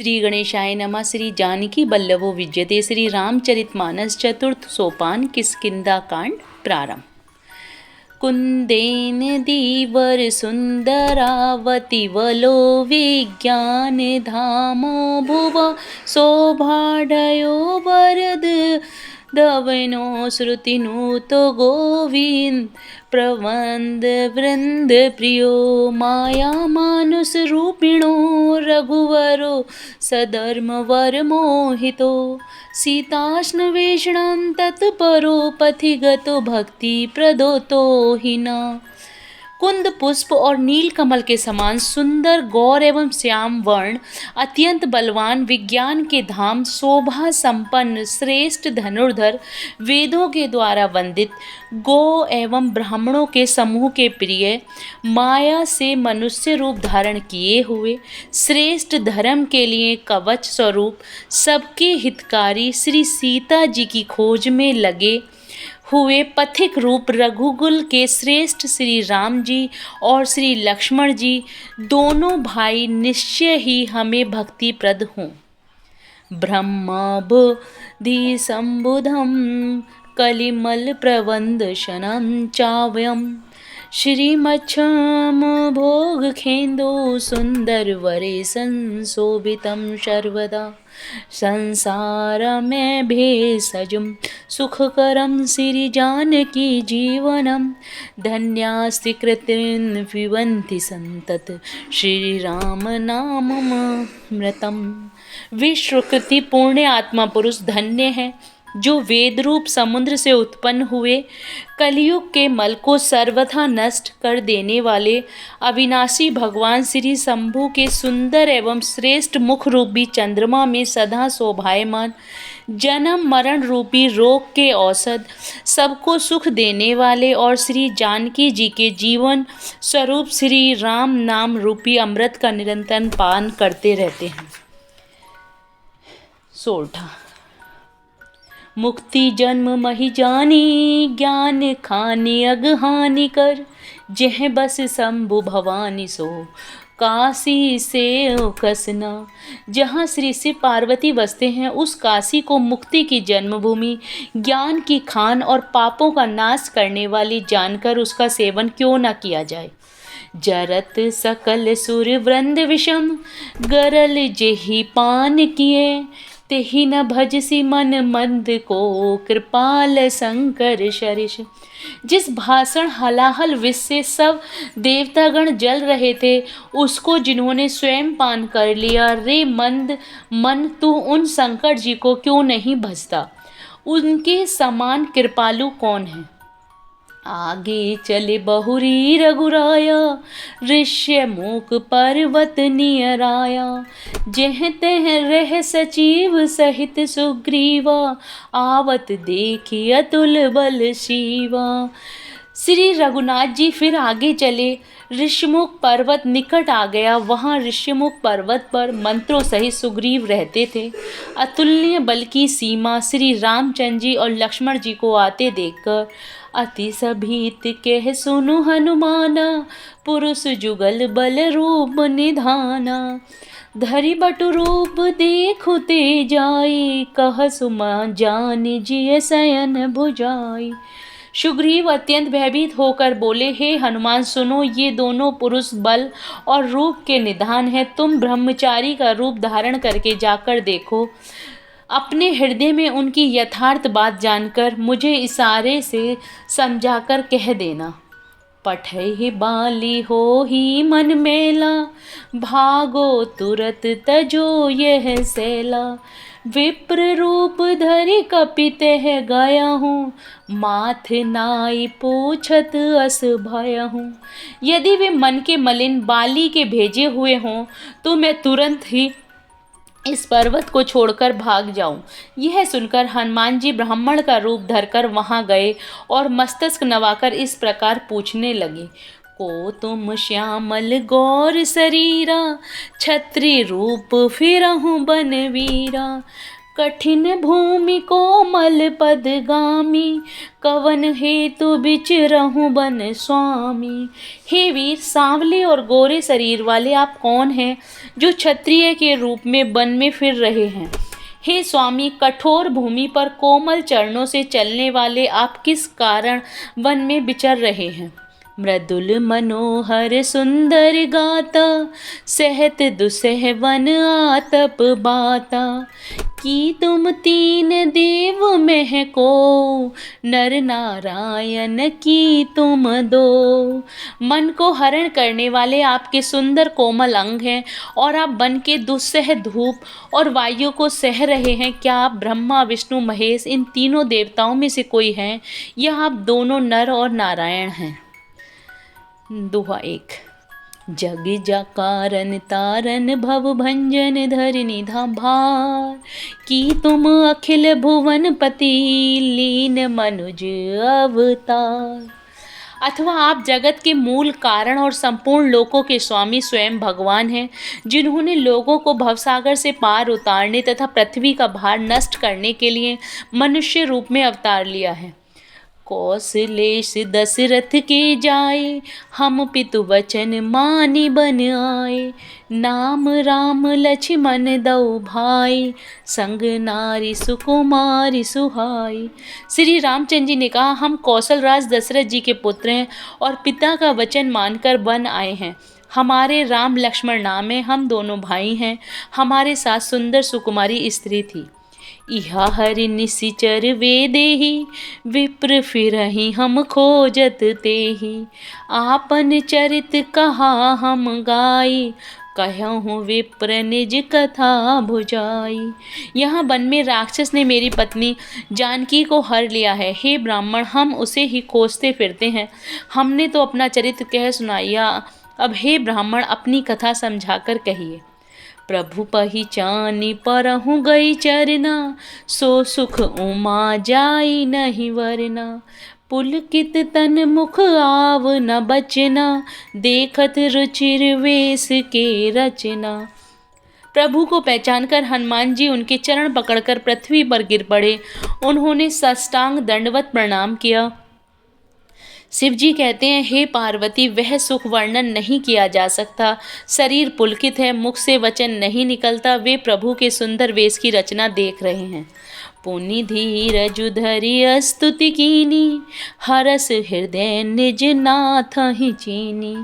श्री गणेशाय नमः। श्री जानकी बल्लभो विद्यते। श्री रामचरितमानस चतुर्थ सोपान किष्किंधा कांड प्रारंभ। कुंदेन दीवर सुंदरावती वलो विज्ञान धामो भुव सौभाढयो वरद दवनो श्रुतिनुतो गोविंद प्रवंद वृंद प्रियो माया मानुष रूपिणो रघुवरो सधर्मवर मोहितो सीताश्नवेषणं तत्परो पथिगतो भक्ति प्रदोतो हिना। कुंद पुष्प और नील कमल के समान सुंदर गौर एवं श्याम वर्ण अत्यंत बलवान विज्ञान के धाम शोभा संपन्न श्रेष्ठ धनुर्धर वेदों के द्वारा वंदित गो एवं ब्राह्मणों के समूह के प्रिय माया से मनुष्य रूप धारण किए हुए श्रेष्ठ धर्म के लिए कवच स्वरूप सबके हितकारी श्री सीता जी की खोज में लगे हुए पथिक रूप रघुकुल के श्रेष्ठ श्री राम जी और श्री लक्ष्मण जी दोनों भाई निश्चय ही हमें भक्तिप्रद हों। ब्रह्मबुद्धि संबुधम कलिमल प्रवंदशनं चाव्यम श्रीमच्छम भोग खेन्दो सुंदर वरे संशोभितं सर्वदा संसार में भेषजं सुखकरं श्री जानकी जीवनम धन्यास्ति कृतिन् पिबन्ति संतत श्री राम नाममृतम्। विश्वकृति पुण्य आत्मा पुरुष धन्य है जो वेद रूप समुद्र से उत्पन्न हुए कलयुग के मल को सर्वथा नष्ट कर देने वाले अविनाशी भगवान श्री शंभु के सुंदर एवं श्रेष्ठ मुख रूपी चंद्रमा में सदा शोभायमान जन्म मरण रूपी रोग के औषध सबको सुख देने वाले और श्री जानकी जी के जीवन स्वरूप श्री राम नाम रूपी अमृत का निरंतर पान करते रहते हैं। 16 मुक्ति जन्म महि जानी ज्ञान खानी अगहानि कर जह बस शंभु भवानी सो काशी से कसना। जहाँ श्री शिव पार्वती बसते हैं उस काशी को मुक्ति की जन्मभूमि ज्ञान की खान और पापों का नाश करने वाली जानकर उसका सेवन क्यों न किया जाए। जरत सकल सुर वृंद विषम गरल जेहि पान किए तेहि न भजसी मन मंद को कृपाल शंकर शरीश। जिस भाषण हलाहल विष से सब देवतागण जल रहे थे उसको जिन्होंने स्वयं पान कर लिया, रे मंद मन तू उन शंकर जी को क्यों नहीं भजता। उनके समान कृपालु कौन है। आगे चले बहुरी रघुराया ऋष्य मूक पर्वत नियराया जह तह रह सचिव सहित सुग्रीवा आवत देखी अतुल बल शिवा। श्री रघुनाथ जी फिर आगे चले। ऋष्यमुख पर्वत निकट आ गया। वहाँ ऋष्यमुख पर्वत पर मंत्रों सहित सुग्रीव रहते थे। अतुलनीय बल की सीमा श्री रामचंद्र जी और लक्ष्मण जी को आते देखकर अति सभीत कह सुनु हनुमाना पुरुष जुगल बल रूप निधाना। धरि बटु रूप देखु ते जाई कह सुमा जान जिय शयन भुजाई। सुग्रीव अत्यंत भयभीत होकर बोले, हे हनुमान सुनो, ये दोनों पुरुष बल और रूप के निधान हैं। तुम ब्रह्मचारी का रूप धारण करके जाकर देखो। अपने हृदय में उनकी यथार्थ बात जानकर मुझे इशारे से समझाकर कह देना। पठहि बाली हो ही मन मेला भागो तुरत तजो यह सेला। विप्र रूप धरि कपित है गया हूँ माथ नाई पूछत अस भय हूँ। यदि वे मन के मलिन बाली के भेजे हुए हों तो मैं तुरंत ही इस पर्वत को छोड़कर भाग जाऊं। यह सुनकर हनुमान जी ब्राह्मण का रूप धरकर वहां गए और मस्तक नवाकर इस प्रकार पूछने लगे। को तुम श्यामल गौर शरीरा छत्री रूप फिरहु बनवीरा। कठिन भूमि कोमल पदगामी, कवन हेतु बिचरहु बन स्वामी। हे वीर, सांवले और गोरे शरीर वाले आप कौन हैं जो क्षत्रिय के रूप में वन में फिर रहे हैं। हे स्वामी, कठोर भूमि पर कोमल चरणों से चलने वाले आप किस कारण वन में विचर रहे हैं। मृदुल मनोहर सुंदर गाता, सहत दुसह वन आतप बाता। कि तुम तीन देव में को, नर नारायण की तुम दो। मन को हरण करने वाले आपके सुंदर कोमल अंग हैं और आप वन के दुस्सह धूप और वायु को सह रहे हैं। क्या आप ब्रह्मा विष्णु महेश इन तीनों देवताओं में से कोई हैं, या आप दोनों नर और नारायण हैं। दोहा 1। जग जाकारन तारन भव भंजन धरनी धाभार, कि तुम अखिल भुवन पति लीन मनुज अवतार। अथवा आप जगत के मूल कारण और संपूर्ण लोकों के स्वामी स्वयं भगवान हैं, जिन्होंने लोगों को भवसागर से पार उतारने तथा पृथ्वी का भार नष्ट करने के लिए मनुष्य रूप में अवतार लिया है। कौशलेश दशरथ के जाए, हम पितु वचन मानि बन आए। नाम राम लक्ष्मण दो भाई, संग नारी सुकुमारी सुहाई। श्री रामचंद्र जी ने कहा, हम कौशल राज दशरथ जी के पुत्र हैं और पिता का वचन मानकर वन आए हैं। हमारे राम लक्ष्मण नाम है, हम दोनों भाई हैं। हमारे साथ सुंदर सुकुमारी स्त्री थी। इहा हरि निशिचर वेदेहि, विप्र फिरहि हम खोजत तेहि। आपन चरित कहा हम गाई, कहूँ विप्र निज कथा भुजाई। यहाँ वन में राक्षस ने मेरी पत्नी जानकी को हर लिया है। हे ब्राह्मण, हम उसे ही खोजते फिरते हैं। हमने तो अपना चरित्र कह सुनाया, अब हे ब्राह्मण अपनी कथा समझाकर कहिए। प्रभु पहिचानी परहु गई चरना, सो सुख उमा जाई नहीं वरना। पुलकित तन मुख आव न बचना, देखत रुचिर वेश के रचना। प्रभु को पहचानकर हनुमान जी उनके चरण पकड़कर पृथ्वी पर गिर पड़े। उन्होंने साष्टांग दंडवत प्रणाम किया। शिव जी कहते हैं, हे पार्वती, वह सुख वर्णन नहीं किया जा सकता। शरीर पुलकित है, मुख से वचन नहीं निकलता। वे प्रभु के सुंदर वेश की रचना देख रहे हैं। पुनि धीरजु धरि स्तुति कीनी, हरस हृदय निज नाथ ही चीनी।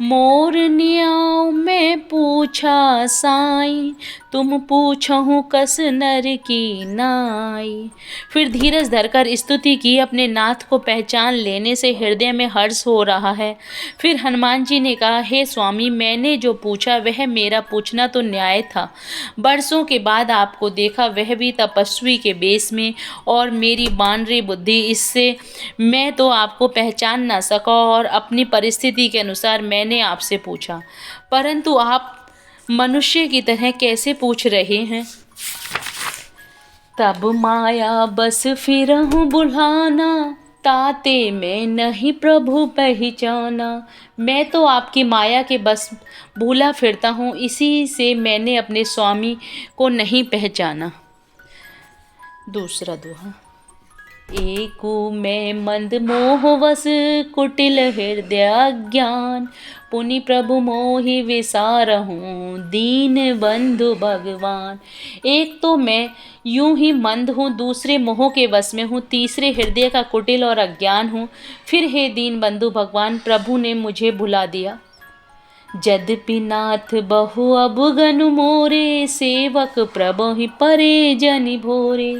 मोर न्याव में पूछा साई, तुम पूछहु कस नर की नाई। फिर धीरज धरकर स्तुति की। अपने नाथ को पहचान लेने से हृदय में हर्ष हो रहा है। फिर हनुमान जी ने कहा, हे स्वामी, मैंने जो पूछा वह मेरा पूछना तो न्याय था। बरसों के बाद आपको देखा, वह भी तपस्वी के बेस में, और मेरी बानरी बुद्धि, इससे मैं तो आपको पहचान ना सका और अपनी परिस्थिति के अनुसार मैंने आपसे पूछा, परंतु आप मनुष्य की तरह कैसे पूछ रहे हैं। तब माया बस फिरहूँ बुलाना, ताते मैं नहीं प्रभु पहचाना। मैं तो आपकी माया के बस भूला फिरता हूँ, इसी से मैंने अपने स्वामी को नहीं पहचाना। दूसरा दोहा। एकु मैं मंद मोह वस, कुटिल हृदय अज्ञान। पुनि प्रभु मोहि विसारहूँ, दीन बंधु भगवान। एक तो मैं यूं ही मंद हूँ, दूसरे मोह के वश में हूँ, तीसरे हृदय का कुटिल और अज्ञान हूँ। फिर हे दीन बंधु भगवान, प्रभु ने मुझे भुला दिया। यद्यपि नाथ बहु अबगनु मोरे, सेवक प्रभु ही परे जनि भोरे।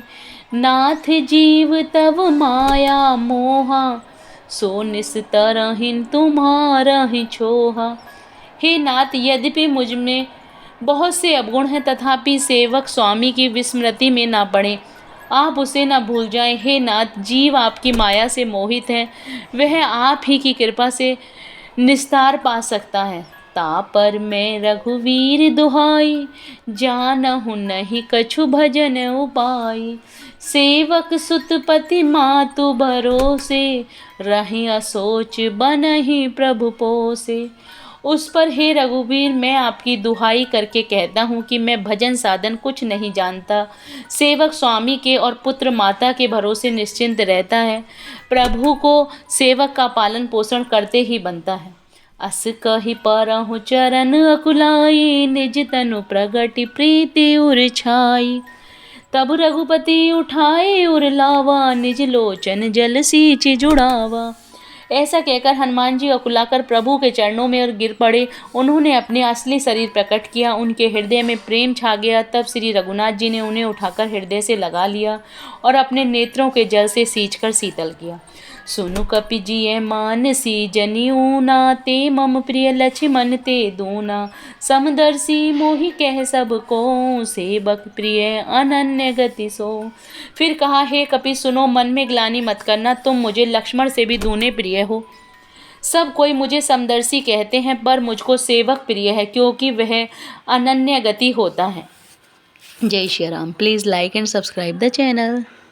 नाथ जीव तव माया मोहा, सो निस्तरहिन तुम्हारा ही छोहा। हे नाथ, यद्यपि मुझ में बहुत से अवगुण हैं, तथापि सेवक स्वामी की विस्मृति में ना पड़े, आप उसे ना भूल जाएं। हे नाथ, जीव आपकी माया से मोहित है, वह आप ही की कृपा से निस्तार पा सकता है। तापर मैं रघुवीर दुहाई, जानहु नहीं कछु भजन उपाय। सेवक सुत पति मातु भरोसे, रहि असोच बनहि प्रभु पोसे। उस पर हे रघुवीर मैं आपकी दुहाई करके कहता हूँ कि मैं भजन साधन कुछ नहीं जानता। सेवक स्वामी के और पुत्र माता के भरोसे निश्चिंत रहता है। प्रभु को सेवक का पालन पोषण करते ही बनता है। अस कहि परहु चरण अकुलाई, निज तनु प्रगति प्रीति उर छाई। तब रघुपति उठाए उर लावा, निज लोचन जल सींच जुड़ावा। ऐसा कहकर हनुमान जी अकुलाकर प्रभु के चरणों में और गिर पड़े। उन्होंने अपने असली शरीर प्रकट किया। उनके हृदय में प्रेम छा गया। तब श्री रघुनाथ जी ने उन्हें उठाकर हृदय से लगा लिया और अपने नेत्रों के जल से सींचकर शीतल किया। सुनु कपि जिय मानसी जनियूना, ते मम प्रिय लक्ष्मण ते दूना। समदर्शी मोहि कह सब को, सेवक प्रिय अनन्य गति सो। फिर कहा, हे कपि सुनो, मन में ग्लानि मत करना, तुम मुझे लक्ष्मण से भी दूने प्रिय हो। सब कोई मुझे समदर्शी कहते हैं, पर मुझको सेवक प्रिय है, क्योंकि वह अनन्य गति होता है। जय Shri Ram. Please like and subscribe the channel.